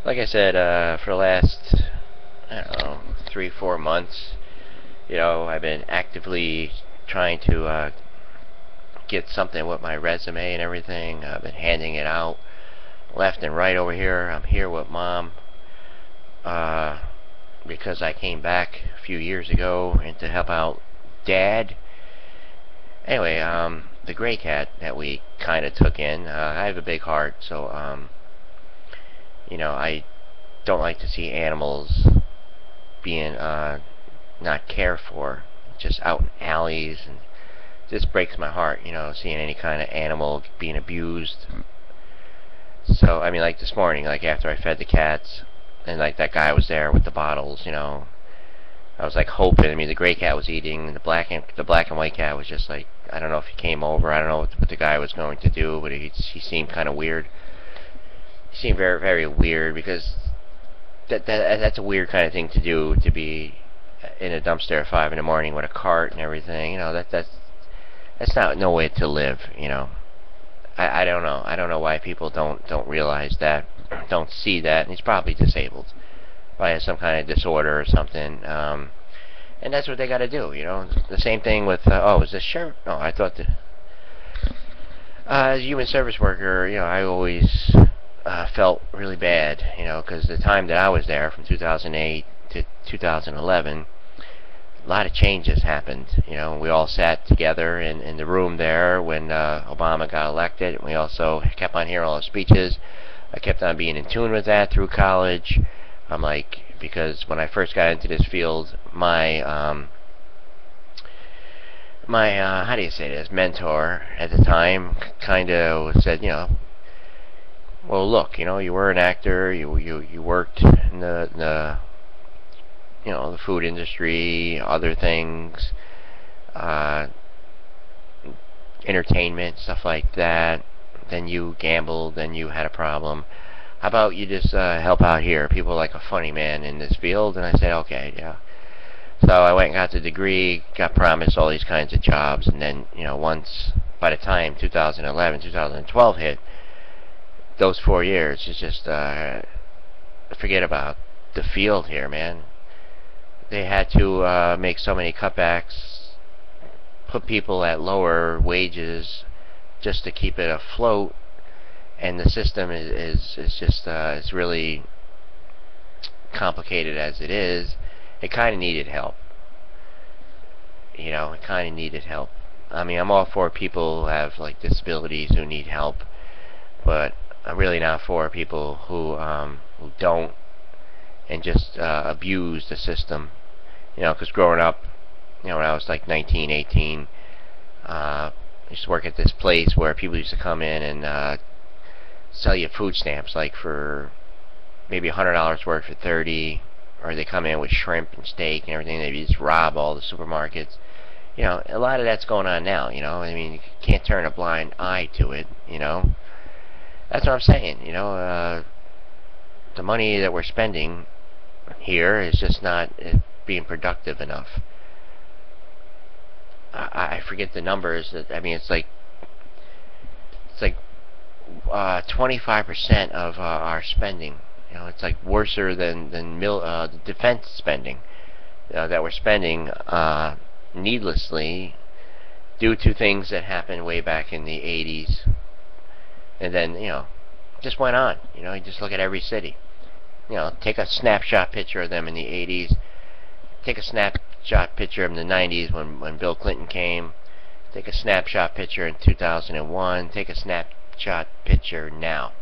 Like I said, for the last, I don't know, 3-4 months, I've been actively trying to get something with my resume and everything. I've been handing it out left and right over here. I'm here with Mom because I came back a few years ago and to help out Dad. Anyway, the gray cat that we kind of took in, I have a big heart, so I don't like to see animals being not cared for, just out in alleys, and it just breaks my heart, seeing any kind of animal being abused. So, I mean, like this morning, like after I fed the cats, and like that guy was there with the bottles, I was like hoping. I mean, the gray cat was eating, and the black and white cat was just like, I don't know if he came over. I don't know what the guy was going to do, but he seemed kind of weird. He seemed very, very weird, because that's a weird kind of thing to do, to be in a dumpster at 5 in the morning with a cart and everything. That's not no way to live. I don't know. I don't know why people don't realize that, don't see that. And he's probably disabled, probably has some kind of disorder or something. And that's what they got to do. The same thing with oh, is this shirt? No, I thought that as a human service worker, I always felt really bad, because the time that I was there, from 2008 to 2011, a lot of changes happened. We all sat together in the room there when Obama got elected, and we also kept on hearing all the speeches. I kept on being in tune with that through college. I'm like, because when I first got into this field, my how do you say this, mentor at the time kind of said, well, look, you were an actor, you worked in the the food industry, other things, entertainment, stuff like that. Then you gambled, then you had a problem. How about you just help out here? People like a funny man in this field. And I said, okay, yeah. So I went and got the degree, got promised all these kinds of jobs, and then, once, by the time 2011, 2012 hit, those 4 years is just, forget about the field here, man. They had to make so many cutbacks, put people at lower wages just to keep it afloat, and the system is just it's really complicated as it is. It kind of needed help. It kind of needed help. I mean, I'm all for people who have like disabilities who need help, but I'm really not for people who don't and just abuse the system. Because growing up, when I was like 19, 18, I used to work at this place where people used to come in and sell you food stamps, like for maybe $100 worth for 30, or they come in with shrimp and steak and everything. They just rob all the supermarkets. A lot of that's going on now. I mean, you can't turn a blind eye to it. That's what I'm saying. The money that we're spending here is just not being productive enough. I forget the numbers. I mean, it's like 25% of our spending. It's like worse than the defense spending that we're spending needlessly, due to things that happened way back in the 80s, and then just went on. You just look at every city. Take a snapshot picture of them in the 80s. Take a snapshot picture of them in the 90s when Bill Clinton came. Take a snapshot picture in 2001. Take a snapshot picture now.